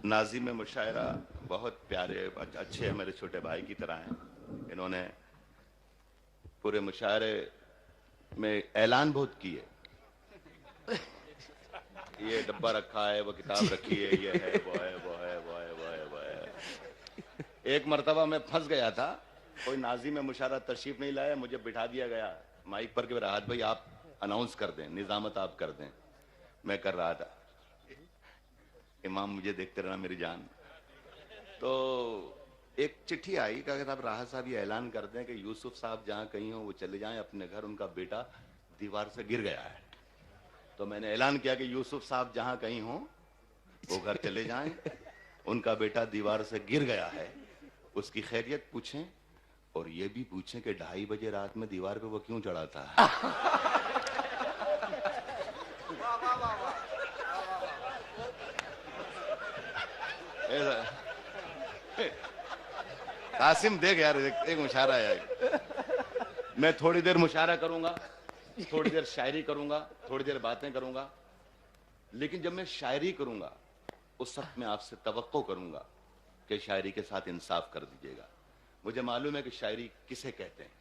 नाज़िम मुशायरा बहुत प्यारे अच्छे हैं, मेरे छोटे भाई की तरह हैं। इन्होंने पूरे मुशायरे में ऐलान बहुत किए, ये डब्बा रखा है, वो किताब रखी है, ये है, वो है, वो है, वो है, वो है, वो है। एक मर्तबा मैं फंस गया था, कोई नाज़िम मुशायरा तशरीफ नहीं लाया, मुझे बिठा दिया गया माइक पर कि राहत भाई आप अनाउंस कर दें, निजामत आप कर दें। मैं कर रहा था, इमाम मुझे देखते रहना मेरी जान। तो एक चिट्ठी आई, कहा साहब राहत साहब ये ऐलान कर दें कि यूसुफ साहब जहां कहीं हो वो चले जाएं अपने घर, उनका बेटा दीवार से गिर गया है। तो मैंने ऐलान किया कि यूसुफ साहब जहां कहीं हो वो घर चले जाएं, उनका बेटा दीवार से गिर गया है, उसकी खैरियत पूछें और ये भी पूछें कि 2:30 बजे रात में दीवार पे वो क्यों चढ़ा था। कासिम देख यार, एक मुशायरा है। मैं थोड़ी देर मुशायरा करूंगा, थोड़ी देर शायरी करूंगा, थोड़ी देर बातें करूंगा, लेकिन जब मैं शायरी करूंगा उस वक्त मैं आपसे तवक्को करूंगा कि शायरी के साथ इंसाफ कर दीजिएगा। मुझे मालूम है कि शायरी किसे कहते हैं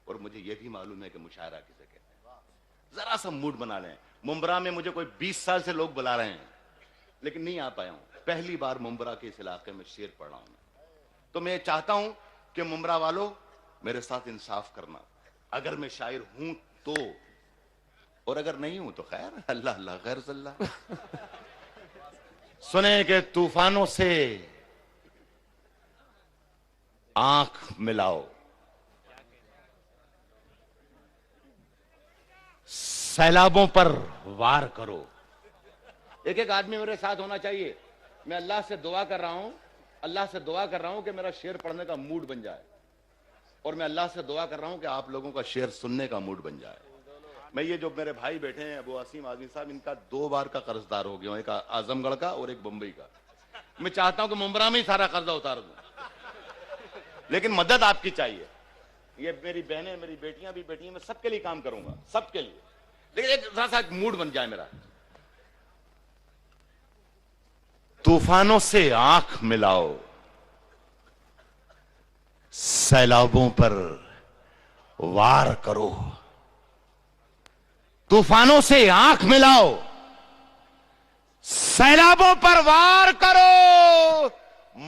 और मुझे यह भी मालूम है कि मुशायरा किसे कहते हैं। जरा सा मूड बना लें। मुंब्रा में मुझे कोई 20 साल से लोग बुला रहे हैं लेकिन नहीं आ पाया हूं। पहली बार मुंब्रा के इस इलाके में शेर पढ़ रहा हूं। तो मैं चाहता हूं कि मुंब्रा वालों मेरे साथ इंसाफ करना, अगर मैं शायर हूं तो, और अगर नहीं हूं तो खैर, अल्लाह अल्लाह खैर सल्लाह। सुने कि तूफानों से आंख मिलाओ, सैलाबों पर वार करो। एक एक आदमी मेरे साथ होना चाहिए। मैं अल्लाह से दुआ कर रहा हूं, अल्लाह से दुआ कर रहा हूं कि मेरा शेर पढ़ने का मूड बन जाए, और मैं अल्लाह से दुआ कर रहा हूं कि आप लोगों का शेर सुनने का मूड बन जाए। मैं ये जो मेरे भाई बैठे हैं अबू असीम आज़मी साहब, इनका 2 बार का कर्जदार हो गया हूं, एक आजमगढ़ का और एक बंबई का। मैं चाहता हूं कि मुंब्रा में ही सारा कर्जा उतार दूं, लेकिन मदद आपकी चाहिए। ये मेरी बहनें, मेरी बेटियां भी बैठी हैं, मैं सबके लिए काम करूंगा, सबके लिए, लेकिन एक सा मूड बन जाए मेरा। तूफानों से आंख मिलाओ, सैलाबों पर वार करो। तूफानों से आंख मिलाओ, सैलाबों पर वार करो।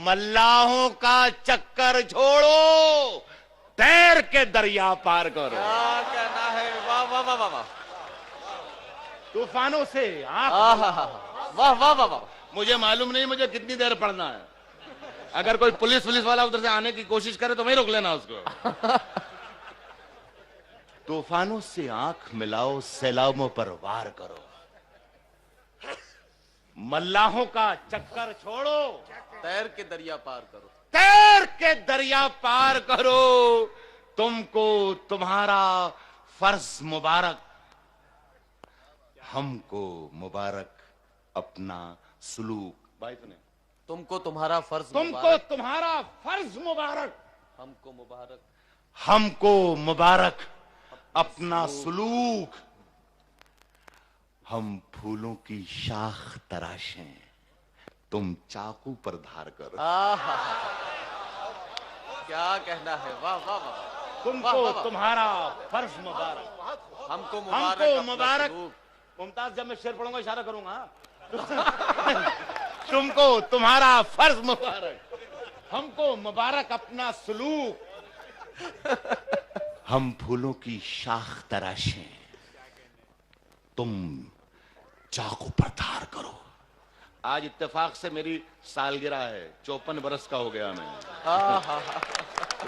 मल्लाहों का चक्कर छोड़ो, तैर के दरिया पार करो। क्या कहना है, वाह वाह वाह वाह वाह। तूफानों से आंख, वाह वाह वाह वाह। मुझे मालूम नहीं मुझे कितनी देर पढ़ना है। अगर कोई पुलिस वाला उधर से आने की कोशिश करे तो वहीं रोक लेना उसको। तूफानों से आंख मिलाओ, सैलाबों पर वार करो। मल्लाहों का चक्कर छोड़ो, तैर के दरिया पार करो। तैर के दरिया पार करो। तुमको तुम्हारा फर्ज मुबारक, हमको मुबारक अपना सुलूक। भाई सुने, तुमको तुम्हारा फर्ज तुमको मुबारक, तुम्हारा फर्ज मुबारक, हमको मुबारक, हमको मुबारक अपना सुलूक। हम फूलों की शाख तराशें, तुम चाकू पर धार करो। क्या कहना है, वाह वाह वाह। तुमको तुम्हारा फर्ज मुबारक, हमको हमको मुबारक। सलूक। मुमताज जब मैं शेर पढ़ूंगा इशारा करूंगा। तुमको तुम्हारा फर्ज मुबारक, हमको मुबारक अपना सलूक। हम फूलों की शाख तराशें, तुम चाकू पर धार करो। आज इत्तेफाक से मेरी सालगिरह है, 54 बरस का हो गया मैं।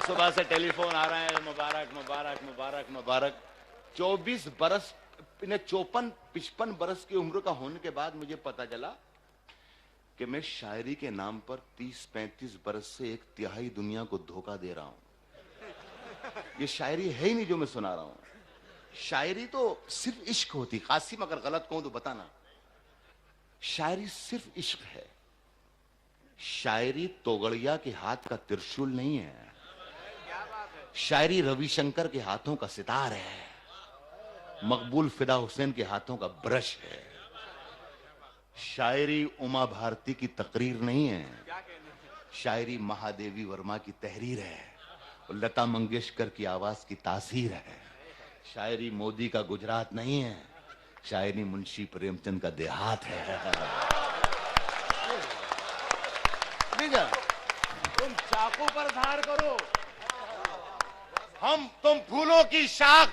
सुबह से टेलीफोन आ रहे हैं, मुबारक मुबारक मुबारक मुबारक। 24 बरस, 54-55 बरस की उम्र का होने के बाद मुझे पता चला कि मैं शायरी के नाम पर 30-35 बरस से 1/3 दुनिया को धोखा दे रहा हूं। ये शायरी है ही नहीं जो मैं सुना रहा हूं। शायरी तो सिर्फ इश्क होती। कासिम अगर गलत कहूं तो बताना। शायरी सिर्फ इश्क है। शायरी तोगड़िया के हाथ का त्रिशूल नहीं है। शायरी रविशंकर के हाथों का सितार है, मकबूल फिदा हुसैन के हाथों का ब्रश है। शायरी उमा भारती की तकरीर नहीं है, शायरी महादेवी वर्मा की तहरीर है और लता मंगेशकर की आवाज की तासीर है। शायरी मोदी का गुजरात नहीं है, शायरी मुंशी प्रेमचंद का देहात है। तुम चाकू पर धार करो, तुम फूलों की शाख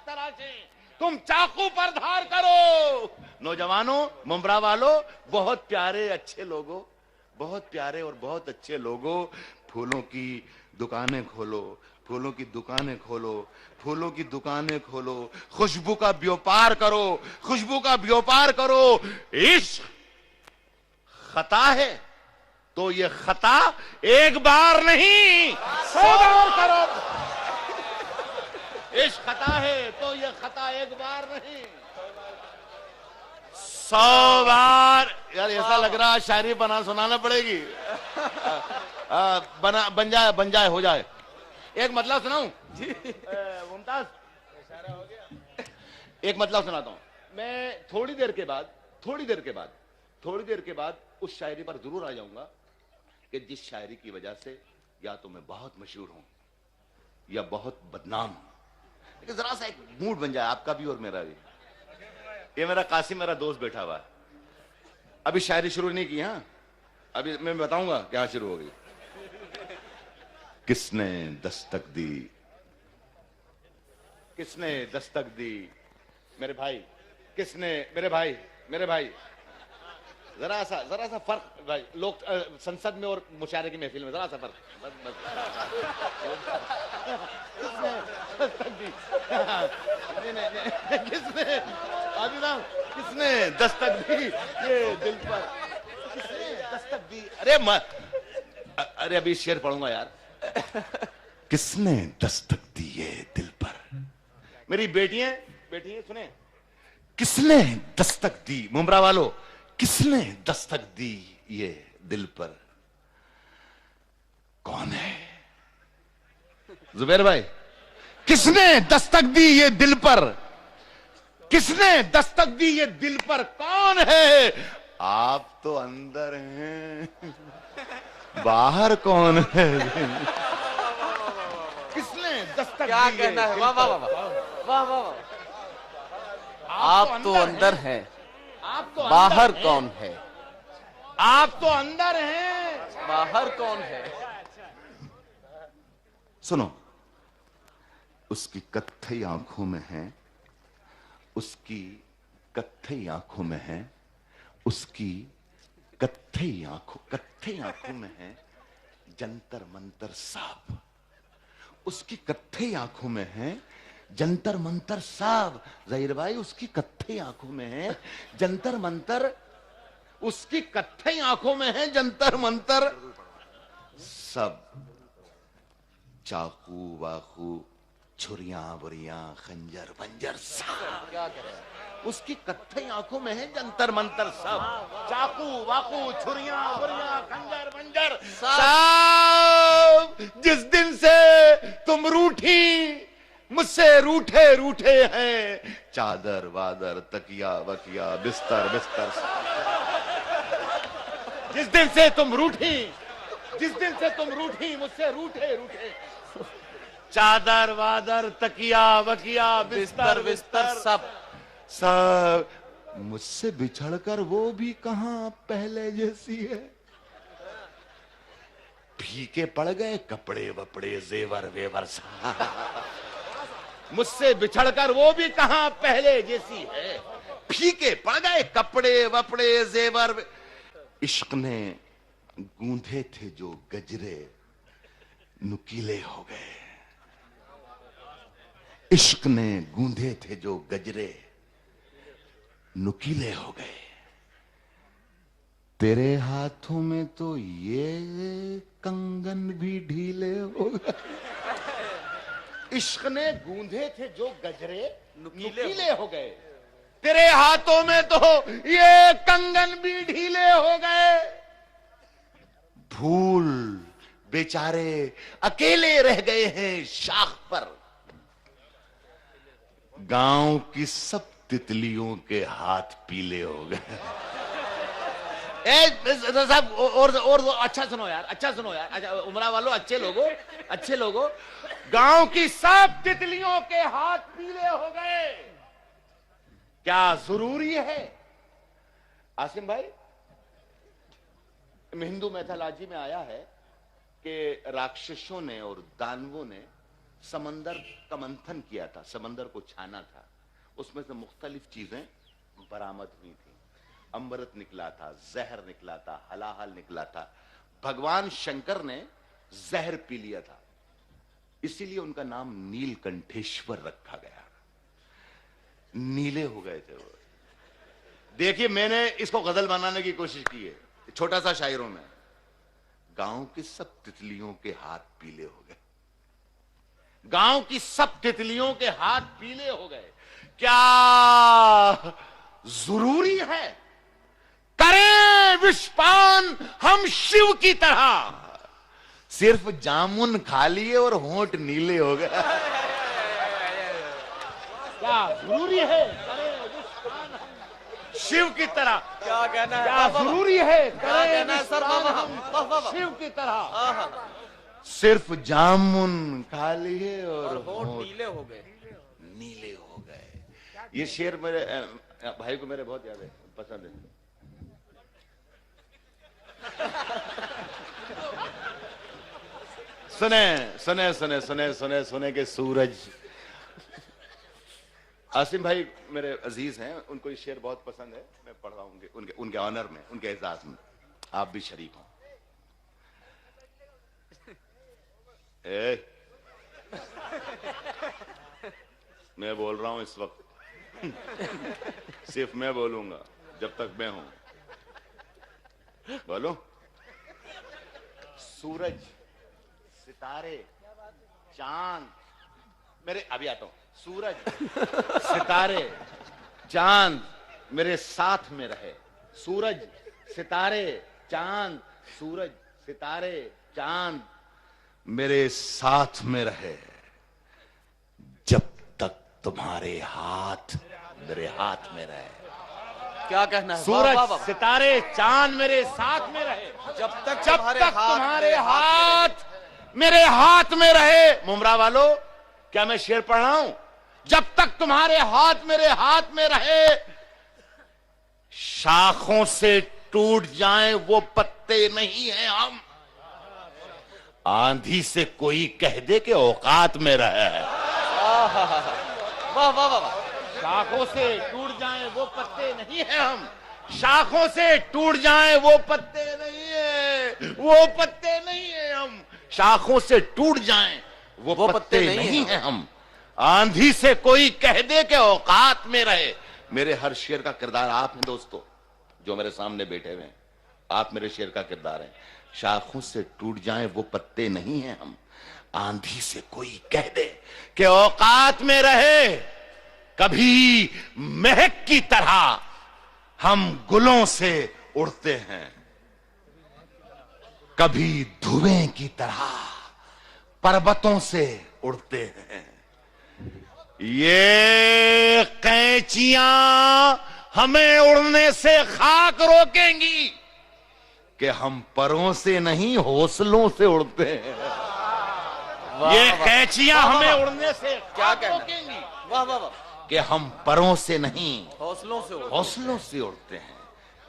तराशें, तुम चाकू पर धार करो। नौजवानों, मुंब्रा वालों, बहुत प्यारे अच्छे लोगों, बहुत प्यारे और बहुत अच्छे लोगों, फूलों की दुकानें खोलो, फूलों की दुकानें खोलो, फूलों की दुकानें खोलो, खुशबू का व्यापार करो, खुशबू का व्यापार करो। इश्क खता है तो ये खता एक बार नहीं 100 बार करो। इश्क खता है तो ये खता एक बार नहीं 100 बार। यार ऐसा लग रहा है शायरी बना सुनाना पड़ेगी। बन जाए हो जाए। एक मतलब सुनाऊं मुमताज, एक मतलब सुनाता हूं। मैं थोड़ी देर के बाद उस शायरी पर जरूर आ जाऊंगा कि जिस शायरी की वजह से या तो मैं बहुत मशहूर हूं या बहुत बदनाम हूं। लेकिन जरा सा एक मूड बन जाए आपका भी और मेरा भी। ये मेरा कासिम, मेरा दोस्त बैठा हुआ है, अभी शायरी शुरू नहीं की। हाँ, अभी मैं बताऊंगा क्या शुरू हो गई। किसने दस्तक दी, किसने दस्तक दी मेरे भाई, किसने मेरे भाई जरा सा फर्क भाई, लोग संसद में और मुशायरे की महफिल में जरा सा फर्क। बस किसने दस्तक दी, किसने आदिलाम, किसने दस्तक दी ये दिल पर, किसने दस्तक दी। अरे अभी शेर पढ़ूंगा यार। किसने दस्तक दी ये दिल पर, मेरी बेटियां सुने, किसने दस्तक दी, मुमरा वालों, किसने दस्तक दी ये दिल पर, कौन है जुबैर भाई, किसने दस्तक दी ये दिल पर, किसने दस्तक दी ये दिल पर, कौन है। आप तो अंदर हैं, बाहर कौन है। किसने दस्तक क्या दी कहना है, वाह वाह वाह वाह वाह वाह वाह। आप तो अंदर हैं, आप तो बाहर अंदर कौन है, आप तो अंदर हैं, बाहर कौन है। सुनो, उसकी कत्थई आंखों में है, उसकी कत्थई आंखों में है, उसकी कत्थई आंखों में है जंतर मंतर साब, उसकी कत्थई आंखों में है जंतर मंतर साब। ज़हीर भाई, उसकी कत्थई आंखों में है जंतर मंतर, उसकी कत्थई आंखों में है जंतर मंतर सब। चाकू वाकू, छुरियां बुरियां, खंजर बंजर सब, क्या कह रहे हैं? उसकी कत्थई आंखों में है जंतर मंतर सब। चाकू वाकू, छुरियां बुरियां, खंजर बंजर सब। जिस दिन से तुम रूठी, मुझसे रूठे हैं, चादर वादर तकिया वकिया बिस्तर सब। जिस दिन से तुम रूठी मुझसे रूठे, चादर वादर तकिया वकिया बिस्तर सब मुझसे बिछड़कर वो भी कहां पहले जैसी है। फीके पड़ गए कपड़े वपड़े जेवर वेवर सा, मुझसे बिछड़कर वो भी कहां पहले जैसी है। फीके पड़ गए कपड़े वपड़े जेवर, इश्क ने गूंधे थे जो गजरे नुकीले हो गए, इश्क ने गूंधे थे जो गजरे नुकीले हो गए। तेरे हाथों में तो ये कंगन भी ढीले हो गए। इश्क ने गूंधे थे जो गजरे नुकीले हो गए, तेरे हाथों में तो ये कंगन भी ढीले हो गए। फूल बेचारे अकेले रह गए हैं शाख पर, गांव की सब तितलियों के हाथ पीले हो गए। साहब और अच्छा सुनो यार, अच्छा सुनो यार, अच्छा उमरा वालों, अच्छे लोगों, गांव की सब तितलियों के हाथ पीले हो गए, क्या जरूरी है? आसिम भाई, हिंदू मैथोलॉजी में आया है कि राक्षसों ने और दानवों ने समंदर का मंथन किया था, समंदर को छाना था, उसमें से मुख्तलिफ चीजें बरामद हुई थी। अमृत निकला था, जहर निकला था, हलाहल निकला था। भगवान शंकर ने जहर पी लिया था, इसीलिए उनका नाम नीलकंठेश्वर रखा गया। नीले हो गए थे वो। देखिए, मैंने इसको गजल बनाने की कोशिश की है, छोटा सा शायरों में। गांव की सब तितलियों के हाथ पीले हो गए, गांव की सब तितलियों के हाथ पीले हो गए, क्या जरूरी है करें विषपान हम शिव की तरह? सिर्फ जामुन खा लिए और होंठ नीले हो गए। क्या जरूरी है करें विषपान हम शिव की तरह? क्या कहना है? क्या जरूरी है करें सर? हम शिव की तरह? सिर्फ जामुन खा लिए और होंठ नीले हो गए, नीले हो गए। ये शेर मेरे भाई को मेरे बहुत याद है, पसंद है। सुने के सूरज। आसिम भाई मेरे अजीज हैं, उनको ये शेर बहुत पसंद है, मैं पढ़ रहा हूँ उनके ऑनर में, उनके एजाज में। आप भी शरीक हो। मैं बोल रहा हूं इस वक्त, सिर्फ मैं बोलूंगा जब तक मैं हूं। बोलो। सूरज, सितारे, चांद मेरे, अभी आता हूं। सूरज, सितारे, चांद मेरे साथ में रहे। सूरज, सितारे, चांद, सूरज, सितारे, चांद मेरे साथ में रहे, जब तक तुम्हारे हाथ मेरे हाथ में रहे। क्या कहना है? सूरज, सितारे, चांद मेरे साथ में रहे, जब तक तुम्हारे हाथ मेरे हाथ में रहे। मुमरा वालों, क्या मैं शेर पढ़ रहा हूं? जब तक तुम्हारे हाथ मेरे हाथ में रहे, शाखों से टूट जाएं वो पत्ते नहीं हैं हम। आंधी से कोई कह दे कि औकात में रहे। वाह वाह वाह। शाखों से टूट जाएं वो पत्ते नहीं हैं हम, शाखों से टूट जाएं वो पत्ते नहीं है, वो पत्ते नहीं है हम। शाखों से टूट जाएं वो पत्ते नहीं हैं हम। आंधी से कोई कह दे कि औकात में रहे। मेरे हर शेर का किरदार आप हैं दोस्तों, जो मेरे सामने बैठे हुए हैं, आप मेरे शेर का किरदार हैं। शाखों से टूट जाएं वो पत्ते नहीं हैं हम, आंधी से कोई कह दे कि औकात में रहे। कभी महक की तरह हम गुलों से उड़ते हैं, कभी धुएं की तरह पर्वतों से उड़ते हैं। ये कैंचियां हमें उड़ने से खाक रोकेंगी कि हम परों से नहीं हौसलों से उड़ते हैं। ये कैंचियां हमें उड़ने से क्या रोकेंगी वाह वाह वाह, कि हम परों से नहीं हौसलों से उड़ते हैं।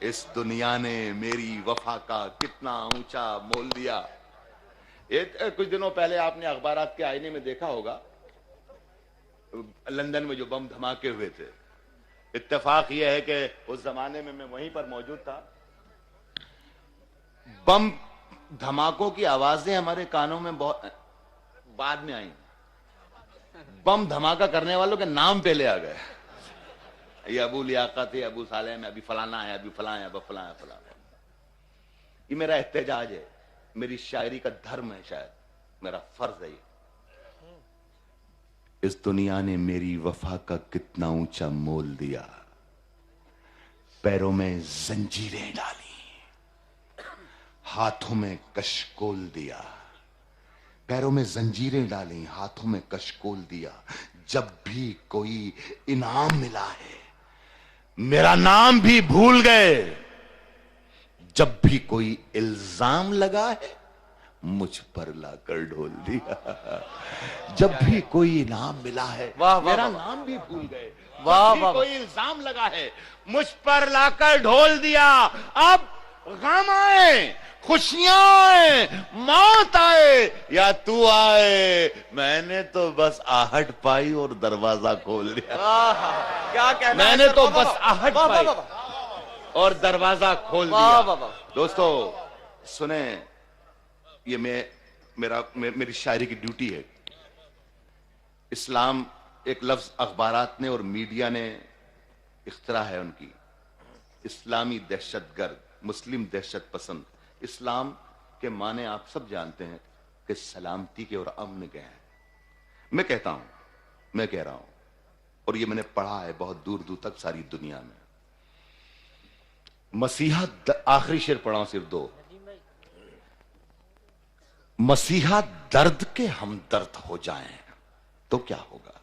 इस दुनिया ने मेरी वफा का कितना ऊंचा मोल दिया। कुछ दिनों पहले आपने अखबारात के आईने में देखा होगा, लंदन में जो बम धमाके हुए थे। इत्तेफाक यह है कि उस जमाने में मैं वहीं पर मौजूद था। बम धमाकों की आवाजें हमारे कानों में बहुत बाद में आई। बम धमाका करने वालों के नाम पहले आ गए। ये अबू लियाकत है, अबू सालेह में, अभी फलाना है, अभी फलाना है, अभी फलाना है, फलाना। ये मेरा एहतजाज है, मेरी शायरी का धर्म है, शायद मेरा फर्ज है ये। इस दुनिया ने मेरी वफा का कितना ऊंचा मोल दिया। पैरों में जंजीरें डाली, हाथों में कशकोल दिया। पैरों में जंजीरें डाली, हाथों में कशकोल दिया। जब भी कोई इनाम मिला है मेरा नाम भी भूल गए। जब भी कोई इल्जाम लगा है मुझ पर लाकर ढोल दिया। जब भी कोई इनाम मिला है वाह, वाह, मेरा वाह, नाम भी भूल गए। वाह, जब भी वाह, कोई इल्जाम लगा है मुझ पर लाकर ढोल दिया। अब गम आए, खुशियां आए, मौत आए या तू आए, मैंने तो बस आहट पाई और दरवाजा खोल दिया। क्या कहना है मैंने सर? तो वाह, बस वाह, आहट वाह, पाई वाह, वाह, और दरवाजा खोल वाह, दिया। वाह, वाह। दोस्तों सुने, ये मेरी शायरी की ड्यूटी है। इस्लाम एक लफ्ज अखबारात ने और मीडिया ने इख्तरा है उनकी। इस्लामी दहशतगर्द, मुस्लिम दहशत पसंद। इस्लाम के माने आप सब जानते हैं कि सलामती के और अमन के हैं। मैं कहता हूं, मैं कह रहा हूं, और ये मैंने पढ़ा है बहुत दूर दूर तक सारी दुनिया में। मसीहा आखिरी शेर पढ़ा हूं, सिर्फ 2। मसीहा दर्द के हमदर्द हो जाएं तो क्या होगा।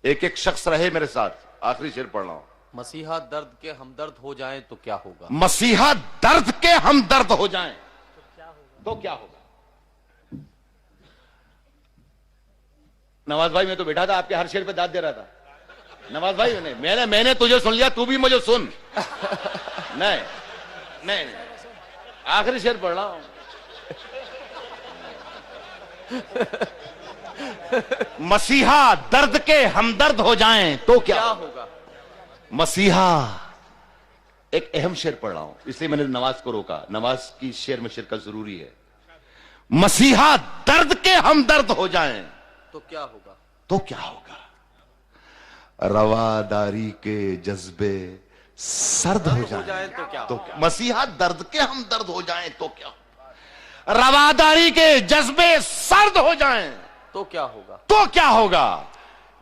एक एक शख्स रहे मेरे साथ, आखिरी शेर पढ़ रहा हूं। मसीहा दर्द के हमदर्द हो जाएं तो क्या होगा। मसीहा दर्द के हमदर्द हो जाएं तो क्या होगा। नवाज भाई, मैं तो बैठा था आपके हर शेर पे दाद दे रहा था। नवाज भाई, मैंने तुझे सुन लिया, तू भी मुझे सुन। नहीं, आखिरी शेर पढ़ रहा हूं। मसीहा दर्द के हमदर्द हो जाएं तो क्या होगा। मसीहा, एक अहम शेर पढ़ रहा हूं इसलिए मैंने नमाज को रोका। नमाज की शेर में शिरकत जरूरी है। मसीहा दर्द के हमदर्द हो जाएं तो क्या होगा। तो क्या होगा। रवादारी के जज्बे सर्द हो जाएं तो क्या तो क्या। मसीहा दर्द के हमदर्द हो जाएं तो क्या। रवादारी के जज्बे सर्द हो जाएं तो क्या होगा। तो क्या होगा।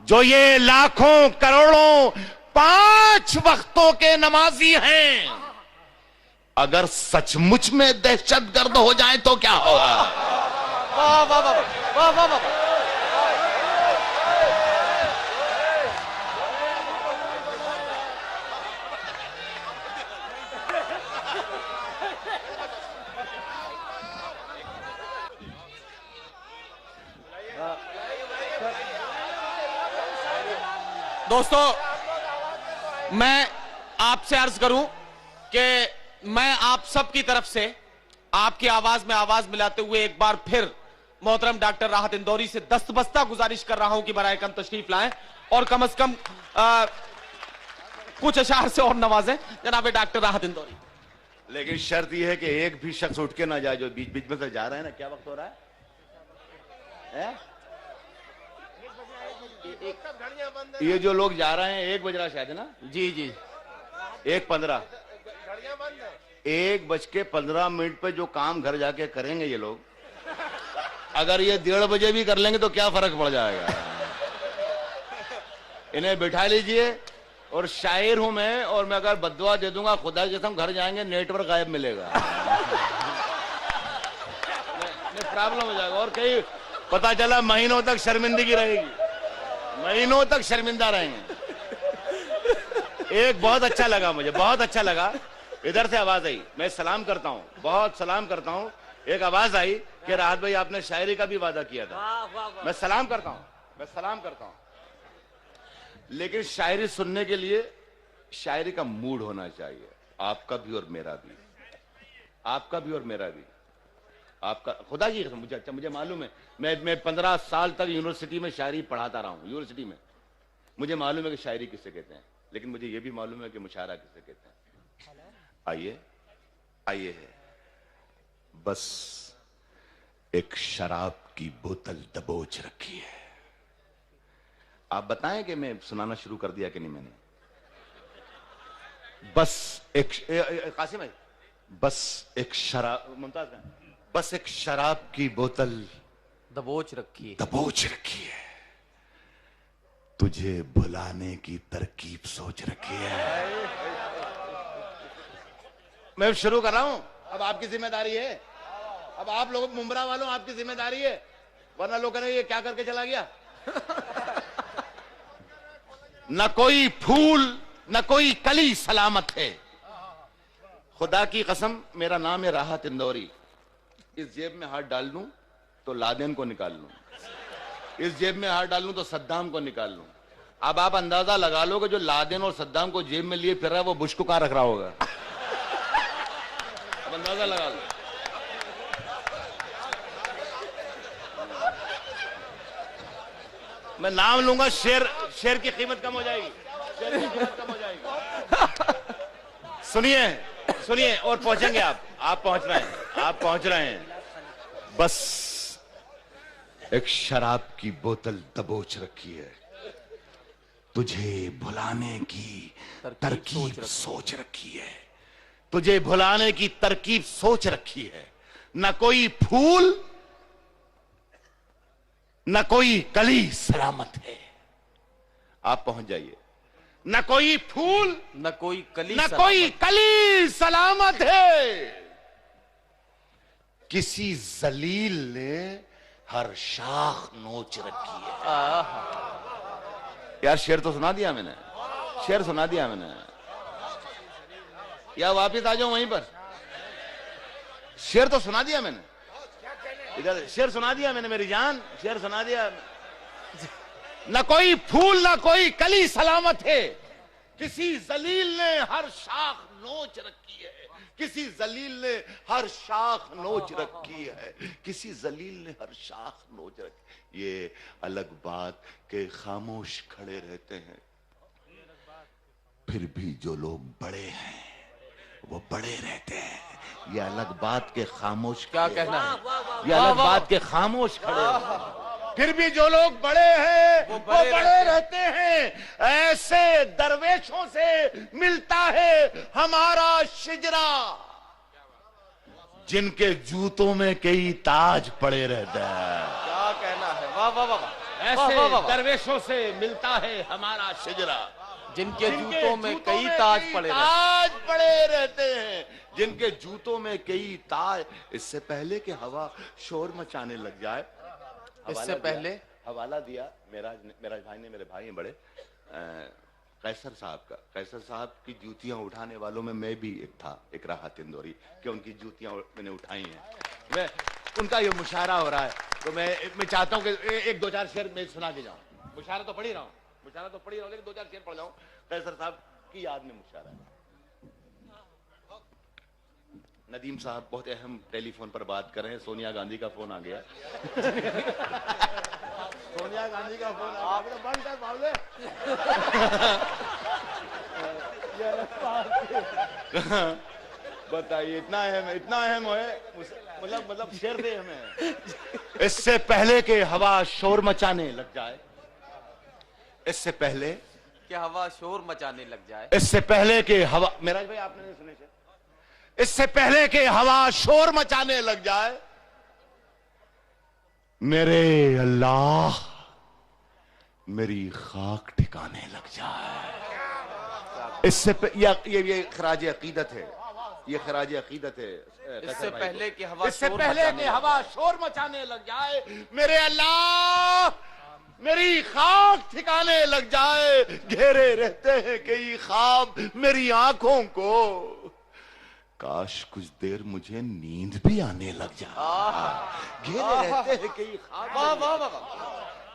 जो ये लाखों करोड़ों 5 वक्तों के नमाजी हैं, अगर सचमुच में दहशतगर्द हो जाए तो क्या होगा। वाह वाह वाह वाह वाह वाह। दोस्तों, मैं आपसे अर्ज करूं कि मैं आप सबकी तरफ से आपकी आवाज में आवाज मिलाते हुए एक बार फिर मोहतरम डॉक्टर राहत इंदौरी से दस्तबस्ता गुजारिश कर रहा हूं कि बराए कम तशरीफ लाएं और कम से कम कुछ अशार से और नवाजें जनाब डॉक्टर राहत इंदौरी। लेकिन शर्त यह है कि एक भी शख्स उठ के ना जाए जो बीच बीच में से जा रहा है ना। क्या वक्त हो रहा है? ये जो लोग जा रहे हैं 1 बज रहा शायद ना। जी जी 1:15 1:15 पे जो काम घर जाके करेंगे ये लोग, अगर ये 1:30 बजे भी कर लेंगे तो क्या फर्क पड़ जाएगा। इन्हें बिठा लीजिए। और शायर हूं मैं, और मैं अगर बद्दुआ दे दूंगा खुदा की कसम, घर जाएंगे नेटवर्क गायब मिलेगा। प्रॉब्लम हो जाएगा और कहीं पता चला महीनों तक शर्मिंदगी रहेगी, महीनों तक शर्मिंदा रहेंगे। एक बहुत अच्छा लगा, मुझे बहुत अच्छा लगा। इधर से आवाज आई, मैं सलाम करता हूं, बहुत सलाम करता हूं। एक आवाज आई कि राहत भाई आपने शायरी का भी वादा किया था। मैं सलाम करता हूं, मैं सलाम करता हूं। लेकिन शायरी सुनने के लिए शायरी का मूड होना चाहिए। आपका भी और मेरा भी, आपका भी और मेरा भी। आपका खुदा की कसम, मुझे अच्छा, मुझे मालूम है, मैं 15 साल तक यूनिवर्सिटी में शायरी पढ़ाता रहा हूं। यूनिवर्सिटी में मुझे मालूम है कि शायरी किसे कहते हैं, लेकिन मुझे यह भी मालूम है कि मुशायरा किसे कहते हैं। आइए आइए, बस एक शराब की बोतल दबोच रखी है। आप बताएं कि मैं सुनाना शुरू कर दिया कि नहीं मैंने। बस एक कासिम भाई, बस एक शराब, मुमताज का, बस एक शराब की बोतल दबोच रखी है। तुझे भुलाने की तरकीब सोच रखी है। मैं शुरू कर रहा हूं, अब आपकी जिम्मेदारी है। अब आप लोग मुंबरा वालों, आपकी जिम्मेदारी है, वरना लोग कहेंगे ये क्या करके चला गया। न कोई फूल न कोई कली सलामत है। खुदा की कसम, मेरा नाम है राहत इंदौरी। इस जेब में हाथ डाल लूं तो लादेन को निकाल लूं, इस जेब में हाथ डाल लूं तो सद्दाम को निकाल लूं। अब आप अंदाजा लगा लो कि जो लादेन और सद्दाम को जेब में लिए फिर रहा है वो बुश को कहां रख रहा होगा। अब अंदाजा लगा लो। मैं नाम लूंगा, शेर की कीमत कम हो जाएगी, शेर की कीमत कम हो जाएगी। सुनिए सुनिए, और पहुंचेंगे आप पहुंच रहे हैं, आप पहुंच रहे हैं। बस एक शराब की बोतल दबोच रखी है, तुझे भुलाने की तरकीब सोच रखी है, तुझे भुलाने की तरकीब सोच रखी है। न कोई फूल न कोई कली सलामत है। आप पहुंच जाइए। न कोई फूल न कोई कली न कोई कली सलामत है। किसी जलील ने हर शाख नोच रखी है। यार शेर तो सुना दिया मैंने, शेर सुना दिया मैंने। या वापिस आ जाओ वहीं पर, शेर तो सुना दिया मैंने, इधर शेर सुना दिया मैंने मेरी जान, शेर सुना दिया। न कोई फूल न कोई कली सलामत है, किसी जलील ने हर शाख नोच रखी है, किसी जलील ने हर शाख नोच रखी है, किसी जलील ने हर शाख नोच रखी। ये अलग बात के खामोश खड़े रहते हैं, फिर भी जो लोग बड़े हैं वो बड़े रहते हैं। ये अलग बात के खामोश, क्या कहना है, ये अलग बात के खामोश खड़े रहते हैं, फिर भी जो लोग बड़े हैं वो बड़े रहते हैं। ऐसे दरवेशों से मिलता है हमारा शिजरा, जिनके जूतों में कई ताज पड़े रहते हैं। क्या कहना है, वाह वाह वाह। ऐसे दरवेशों से मिलता है हमारा शिजरा, जिनके जूतों में कई ताज पड़े रहते हैं, जिनके जूतों में कई ताज। इससे पहले कि हवा शोर मचाने लग जाए, इससे पहले हवाला दिया मेरा भाई ने, मेरे भाई हैं बड़े, कैसर साहब का। कैसर साहब की जूतियां उठाने वालों में मैं भी एक था, एक राहत इंदौरी, कि उनकी जूतियां मैंने उठाई हैं। मैं उनका ये मुशायरा हो रहा है तो मैं चाहता हूं कि एक दो चार शेर मैं सुना के जाऊं। मुशायरा तो पढ़ ही रहा हूं, मुशायरा तो पढ़ ही रहा हूं, लेकिन दो चार शेर पढ़ जाऊं। कैसर साहब की याद में मुशायरा है। नदीम साहब बहुत अहम टेलीफोन पर बात कर रहे हैं, सोनिया गांधी का फोन आ गया। सोनिया गांधी का फोन आ गया, बंद कर बावले। बताइए, इतना अहम है, मतलब शेर दे हमें। इससे पहले के हवा शोर मचाने लग जाए, इससे पहले कि हवा शोर मचाने लग जाए, इससे पहले के हवा, मेराज भाई आपने नहीं सुने, इससे पहले के हवा शोर मचाने लग जाए, मेरे अल्लाह मेरी खाक ठिकाने लग जाए। इससे ये खराज अकीदत है, ये खराज अकीदत है। इससे पहले कि हवा इससे पहले कि हवा शोर मचाने लग जाए, मेरे अल्लाह मेरी खाक ठिकाने लग जाए। घेरे रहते हैं कई ख्वाब मेरी आंखों को, काश कुछ देर मुझे नींद भी आने लग जाए। घेरे रहते हैं कई ख्वाब,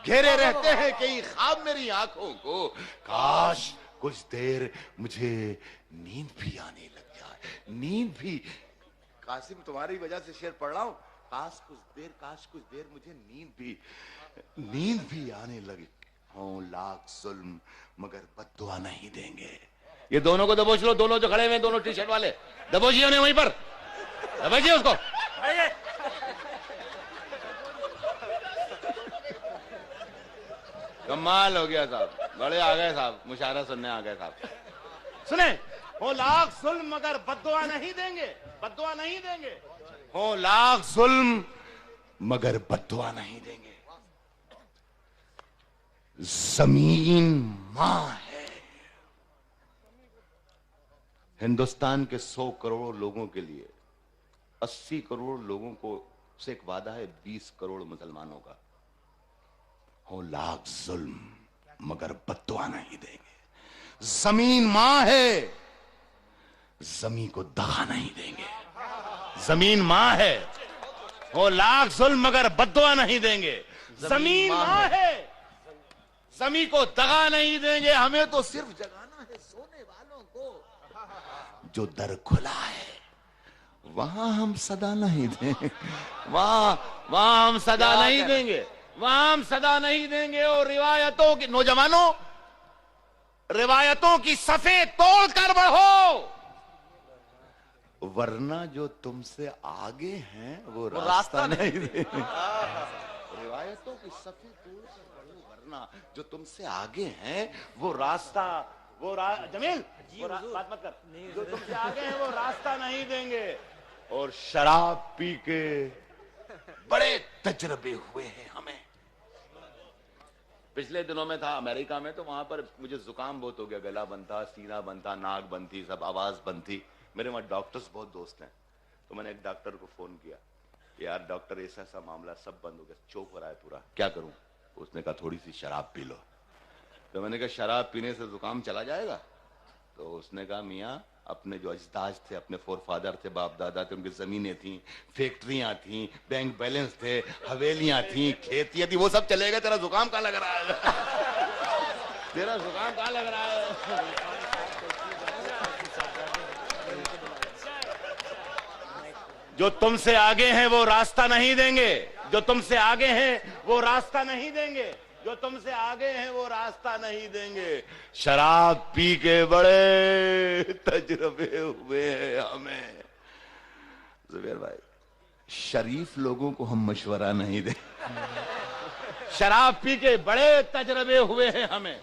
घेरे रहते हैं कई ख्वाब मेरी आंखों को, काश कुछ देर मुझे नींद भी आने लग जाए। नींद भी, कासिम तुम्हारी वजह से शेर पढ़ रहा हूं, काश कुछ देर मुझे नींद भी आने लगे। हो लाख जुल्म मगर बद्दुआ नहीं देंगे। ये दोनों को दबोच लो, दोनों जो खड़े हुए, दोनों टी शर्ट वाले, दबोचिए उन्हें वहीं पर, दबोचिए उसको। कमाल हो गया साहब, बड़े आ गए साहब, मुशायरा सुनने आ गए साहब। सुने, हो लाख जुल्म मगर बद्दुआ नहीं देंगे, बद्दुआ नहीं देंगे। हो लाख जुल्म मगर बद्दुआ नहीं देंगे। जमीन मां है। हिंदुस्तान के 100 करोड़ लोगों के लिए 80 करोड़ लोगों को से एक वादा है 20 करोड़ मुसलमानों का। हो लाख जुल्म मगर बद्दुआ नहीं देंगे। जमीन मां है, जमीन को दगा नहीं देंगे। जमीन मां है, वो लाख जुल्म मगर बद्दुआ नहीं देंगे। जमीन मां है, जमीन को दगा नहीं देंगे। हमें तो सिर्फ जगाना है सोने वालों को। जो दर खुला है वहां हम सदा नहीं देंगे, वहां हम सदा नहीं देंगे, वहां हम सदा नहीं देंगे। और रिवायतों की, नौजवानों, रिवायतों की सफे तोड़ कर बढ़ो, वरना जो तुमसे आगे हैं वो रास्ता नहीं देंगे। रिवायतों की सफे तोड़ कर बढ़ो, वरना जो तुमसे आगे हैं वो रास्ता, जमील बात मत कर, जो तुमसे आगे हैं वो रास्ता नहीं देंगे। और शराब पी के बड़े तजर्बे हुए हैं हमें। पिछले दिनों में था अमेरिका में, तो वहां पर मुझे जुकाम बहुत हो गया, गला बंद था, सीना बंद था, नाक बंद थी, सब आवाज बंद थी। मेरे वहां डॉक्टर्स बहुत दोस्त हैं, तो मैंने एक डॉक्टर को फोन किया, यार डॉक्टर ऐसा ऐसा मामला, सब बंद हो गया, चौक हो रहा है पूरा, क्या करूं? उसने कहा थोड़ी सी शराब पी लो। तो मैंने कहा शराब पीने से जुकाम चला जाएगा? तो उसने कहा मियाँ, अपने जो अजदाज थे, अपने फोर फादर थे, बाप दादा थे, उनकी जमीनें थी, फैक्ट्रियां थी, बैंक बैलेंस थे, हवेलियां थी, खेतियां थी, वो सब चलेगा, तेरा जुकाम कहाँ लग रहा है? तेरा जुकाम कहाँ लग रहा है? जो तुमसे आगे हैं वो रास्ता नहीं देंगे, जो तुमसे आगे हैं वो रास्ता नहीं देंगे, जो तुमसे आगे हैं वो रास्ता नहीं देंगे। शराब पी के बड़े तजर्बे हुए हैं हमें। जुबैर भाई, शरीफ लोगों को हम मशवरा नहीं दे। शराब पी के बड़े तजर्बे हुए हैं हमें,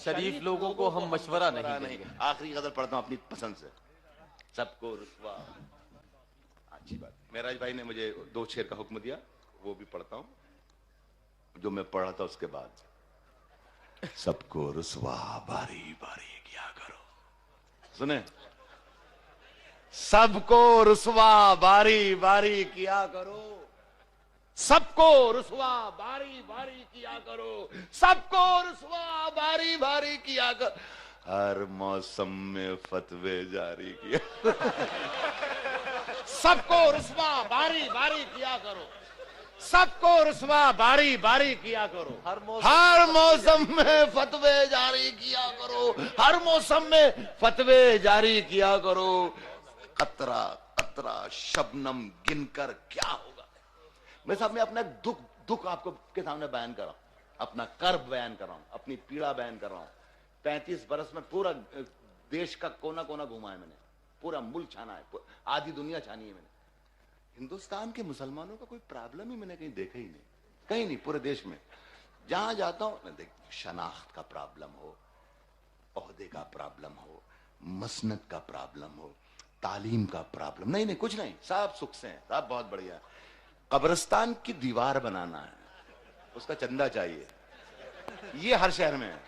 शरीफ लोगों को हम मशवरा नहीं देंगे। आखिरी गजल पढ़ता हूं अपनी पसंद से, सबको रुसवा। अच्छी बात, मेराज भाई ने मुझे 2 शेर का हुक्म दिया, वो भी पढ़ता हूं, जो मैं पढ़ा था उसके बाद। सबको रुसवा बारी बारी किया करो, सुने, सबको रुसवा बारी बारी किया करो, सबको रुसवा बारी बारी किया करो, सबको रुसवा बारी बारी किया करो। हर मौसम में फतवे जारी किया सबको रुसवा बारी बारी किया करो, सबको रुसवा बारी बारी किया करो। हर मौसम में फतवे जारी किया करो, हर मौसम में फतवे जारी किया करो। कतरा कतरा शबनम गिनकर क्या होगा। मैं साहब, मैं अपना दुख आपको के सामने बयान कर रहा हूं, अपना कर्ब बयान कर रहा हूं, अपनी पीड़ा बयान कर रहा हूं। 35 बरस में पूरा देश का कोना कोना घुमा है मैंने, पूरा मुल्क छाना है, आधी दुनिया छानी है मैंने। हिंदुस्तान के मुसलमानों का कोई प्रॉब्लम ही मैंने कहीं देखा ही नहीं, कहीं नहीं, पूरे देश में जहां जाता हूं मैं देख, शनाख्त का प्रॉब्लम हो, ओहदे का प्रॉब्लम हो, मसनद का प्रॉब्लम हो, तालीम का प्रॉब्लम, नहीं नहीं कुछ नहीं, सब सुख से हैं, सब बहुत बढ़िया। कब्रिस्तान की दीवार बनाना है, उसका चंदा चाहिए, ये हर शहर में है,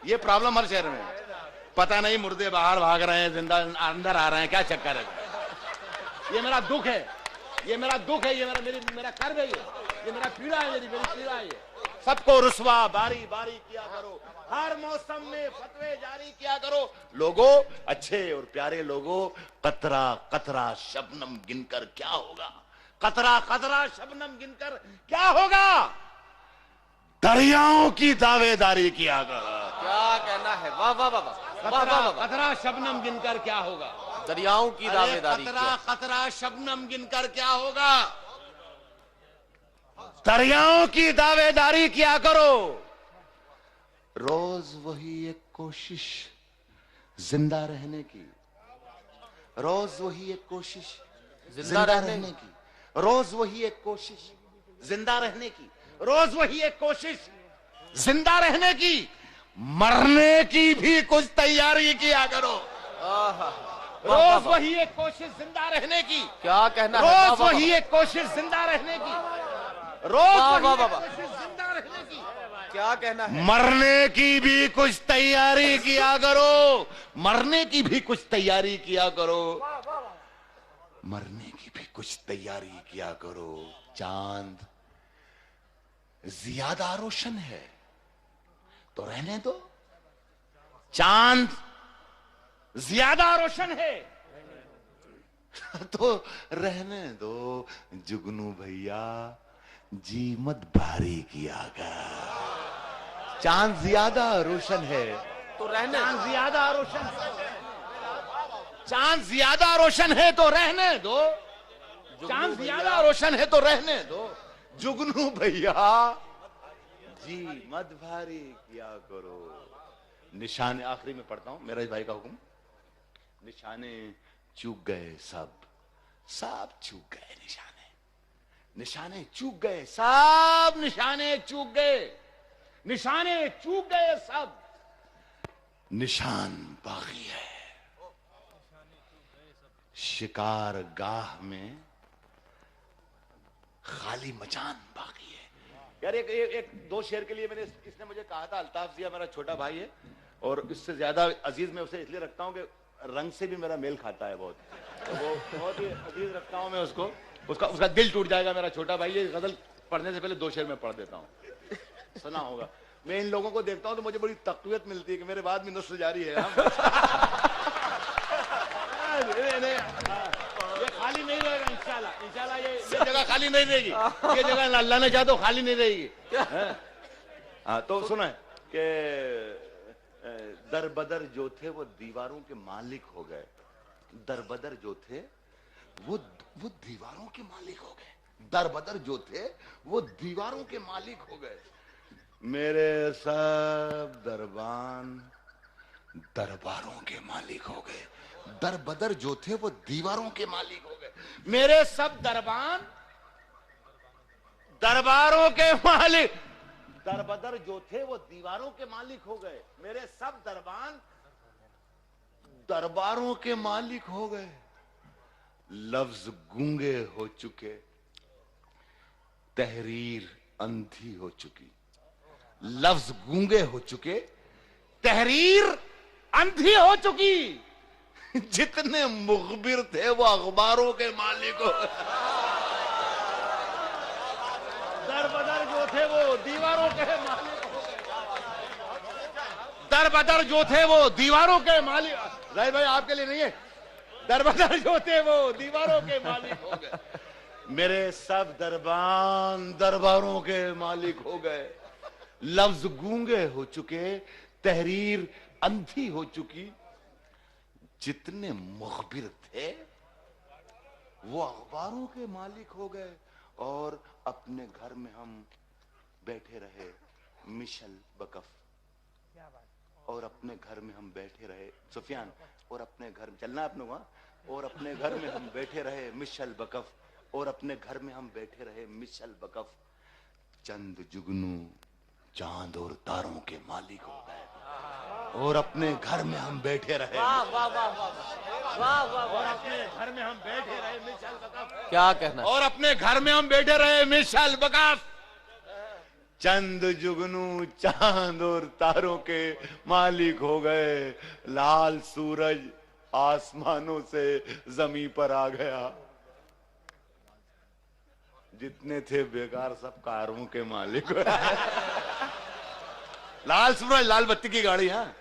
ये प्रॉब्लम हर शहर में है। पता नहीं मुर्दे बाहर भाग रहे हैं, जिंदा अंदर आ रहे हैं, क्या चक्कर है। ये मेरा दुख है, ये मेरा दुख है, ये मेरा कर्ब है, ये मेरा पीड़ा है, मेरी पीड़ा है। सबको रुसवा बारी बारी किया करो, हर मौसम में फतवे जारी किया करो। लोगों, अच्छे और प्यारे लोगों, कतरा कतरा शबनम गिनकर क्या होगा, कतरा कतरा शबनम गिनकर क्या होगा। दरियाओं की दावेदारी किया करो। क्या कहना है, वाह वाह वाह वाह। कतरा शबनम गिनकर क्या होगा, दरियाओं की दावेदारी। कतरा कतरा शबनम गिनकर क्या होगा। दरियाओं की दावेदारी किया करो। रोज वही एक कोशिश जिंदा रहने की, रोज वही एक कोशिश जिंदा रहने की, रोज वही एक कोशिश जिंदा रहने की, रोज वही एक कोशिश जिंदा रहने की। मरने की भी कुछ तैयारी किया करो। रोज वही एक कोशिश जिंदा रहने की। क्या कहना है, रोज वही एक कोशिश जिंदा रहने की, रोज वही एक कोशिश जिंदा रहने की। क्या कहना है। मरने की भी कुछ तैयारी किया करो, मरने की भी कुछ तैयारी किया करो, मरने की भी कुछ तैयारी किया करो। चांद ज्यादा रोशन है तो रहने दो, चांद ज्यादा रोशन है तो रहने दो जुगनू भैया, जी मत भारी किया कर। चांद ज्यादा रोशन है तो रहने, चांद ज्यादा रोशन, चांद ज्यादा रोशन है तो रहने दो, चांद ज्यादा रोशन है तो रहने दो जुगनू भैया, जी मत भारी किया करो। निशाने, आखिरी में पढ़ता हूं, मेरा भाई का हुक्म। निशाने चूक गए सब, सब चूक गए निशाने, निशाने चूक गए सब, निशाने चूक गए, निशाने चूक गए सब, निशान बाकी है। शिकार गाह में खाली मचान बाकी है। यार एक दो शेर के लिए मैंने, इसने मुझे कहा था, अल्ताफ जिया मेरा छोटा भाई है और इससे ज्यादा अजीज मैं उसे इसलिए रखता हूं कि रंग से भी मेरा मेल खाता है बहुत, तो वो बहुत ही अजीज रखता हूं मैं उसको। उसका दिल टूट जाएगा, मेरा छोटा भाई। ये गजल पढ़ने से पहले दो शेर में पढ़ देता हूं, सुना होगा। मैं इन लोगों को देखता हूं तो मुझे बड़ी तकवीत मिलती है कि मेरे बाद भी नस्ल जारी है। ये खाली नहीं रहेगा इंशाल्लाह, इंशाल्लाह ये जगह खाली नहीं रहेगी, ये जगह अल्लाह ने चाहे तो खाली नहीं रहेगी। हाँ, तो सुना है कि दर बदर जो थे वो दीवारों के मालिक हो गए, दर बदर जो थे वो दीवारों के मालिक हो गए, दर बदर जो थे वो दीवारों के मालिक हो गए। मेरे सब दरबान दरबारों के मालिक हो गए, दर बदर जो थे वो दीवारों के मालिक हो गए। मेरे सब दरबान दरबारों के मालिक, दरबदर जो थे वो दीवारों के मालिक हो गए। मेरे सब दरबान दरबारों के मालिक हो गए। लफ्ज गूंगे हो चुके, तहरीर अंधी हो चुकी, लफ्ज गूंगे हो चुके, तहरीर अंधी हो चुकी। जितने मुखबिर थे वो अखबारों के मालिक हो गए, दरबदर जो थे वो दीवारों के मालिक हो गए, दरबदर जो थे वो दीवारों के मालिक। राय भाई आपके लिए नहीं है, दरबदर जो थे वो दीवारों के मालिक हो गए। मेरे सब दरबान दरबारों के मालिक हो गए। लफ्ज गूंगे हो चुके, तहरीर अंधी हो चुकी। जितने मुखबिर थे वो अखबारों के मालिक हो गए। और अपने घर में हम बैठे रहे मिशल बकफ, और अपने घर में हम बैठे रहे सुफियान, और अपने घर में चलना अपने वहां, और अपने घर में हम बैठे रहे मिशल बकफ, और अपने घर में हम बैठे रहे मिशल बकफ। चंद जुगनू चांद और तारों के मालिक हो गए, और अपने घर में हम बैठे रहे। वाह वाह वाह वाह वाह, और अपने घर में हम बैठे रहे मिशल बकफ। क्या कहना, और अपने घर में हम बैठे रहे मिशल बकफ। चंद जुगनू चांद और तारों के मालिक हो गए। लाल सूरज आसमानों से जमीन पर आ गया। जितने थे बेकार सब कारों के मालिक हो गए। लाल सूरज, लाल बत्ती की गाड़ी, हाँ,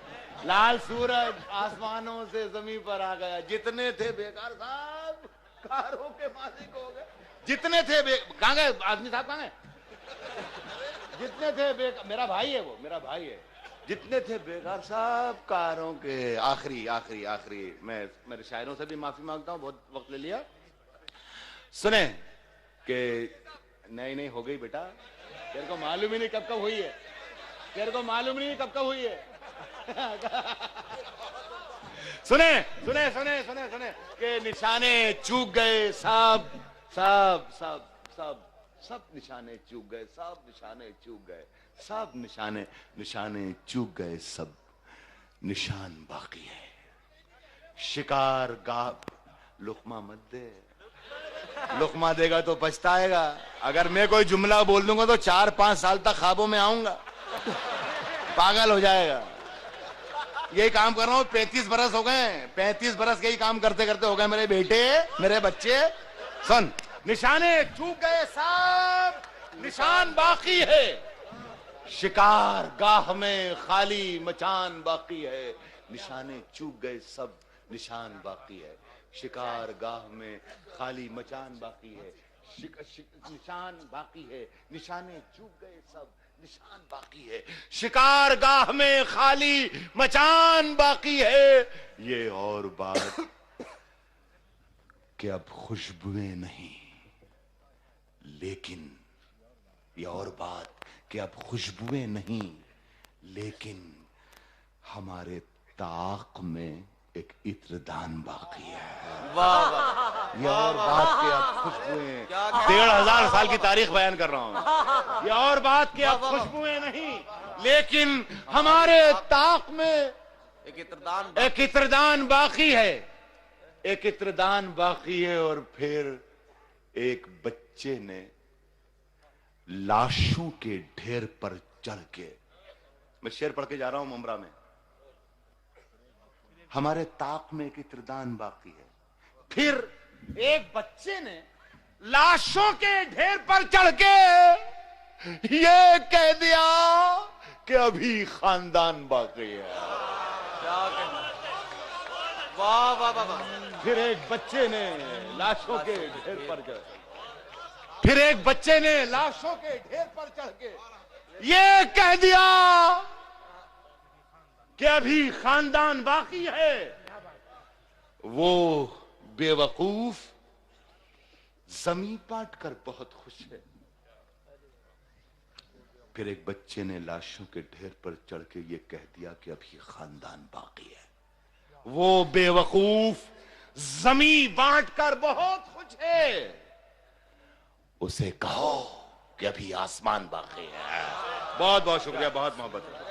लाल सूरज आसमानों से जमीन पर आ गया। जितने थे बेकार सब कारों के मालिक हो गए। जितने थे कहां गए आदमी साहब, कहां गए? जितने थे बेकार, मेरा भाई है वो, मेरा भाई है। जितने थे बेकार सब कारों के। आखिरी आखिरी आखिरी, मैं मेरे शायरों से भी माफी मांगता हूं, बहुत वक्त ले लिया। सुने कि नहीं हो गई बेटा, तेरे को मालूम ही नहीं कब कब हुई है, तेरे को मालूम नहीं कब कब हुई है। सुने सुने सुने सुने सुने कि निशाने चूक गए सब सब सब सब सब निशाने चूक गए, सब निशाने चूक गए, सब निशाने निशाने चूक गए, सब निशान बाकी है। शिकार गाप लुकमा मत दे, लुकमा देगा तो पछताएगा। अगर मैं कोई जुमला बोल दूंगा तो 4-5 साल तक ख्वाबों में आऊंगा, पागल हो जाएगा। यही काम कर रहा हूं, 35 बरस हो गए, 35 बरस यही काम करते करते हो गए मेरे बेटे, मेरे बच्चे। सुन, निशाने चूक गए सब, निशान बाकी है। शिकार गाह में खाली मचान बाकी है, निशाने चूक गए सब निशान बाकी है। शिकार गाह में खाली मचान बाकी है, निशान बाकी है, निशाने चूक गए सब निशान बाकी है। शिकार गाह में खाली मचान बाकी है। ये और बात कि अब खुशबुएं नहीं, लेकिन ये और बात कि अब खुशबुएं नहीं, लेकिन हमारे ताक में एक इत्रदान बाकी है। वाह वाह। ये और बात कि अब खुशबुएं, 1500 साल की तारीख बयान कर रहा हूं। ये और बात कि अब खुशबुएं नहीं, लेकिन हमारे ताक में एक इत्रदान बाकी है, एक इत्रदान बाकी है। और फिर एक बच्चे ने लाशों के ढेर पर चढ़ के, मैं शेर पढ़ के जा रहा हूं मुमरा में, हमारे ताक में एक इत्रदान बाकी है। फिर एक बच्चे ने लाशों के ढेर पर चढ़ के ये कह दिया कि अभी खानदान बाकी है। क्या कहना। वाह वाह वाह वाह। फिर एक बच्चे ने लाशों के ढेर पर चढ़, फिर एक बच्चे ने लाशों के ढेर पर चढ़ के ये कह दिया कि अभी खानदान बाकी है। वो बेवकूफ जमीन पाट कर बहुत खुश है। फिर एक बच्चे ने लाशों के ढेर पर चढ़ के ये कह दिया कि अभी खानदान बाकी है। वो बेवकूफ जमीन बांट कर बहुत खुश है। उसे कहो कि अभी आसमान बाकी है। बहुत बहुत शुक्रिया, बहुत मोहब्बत है।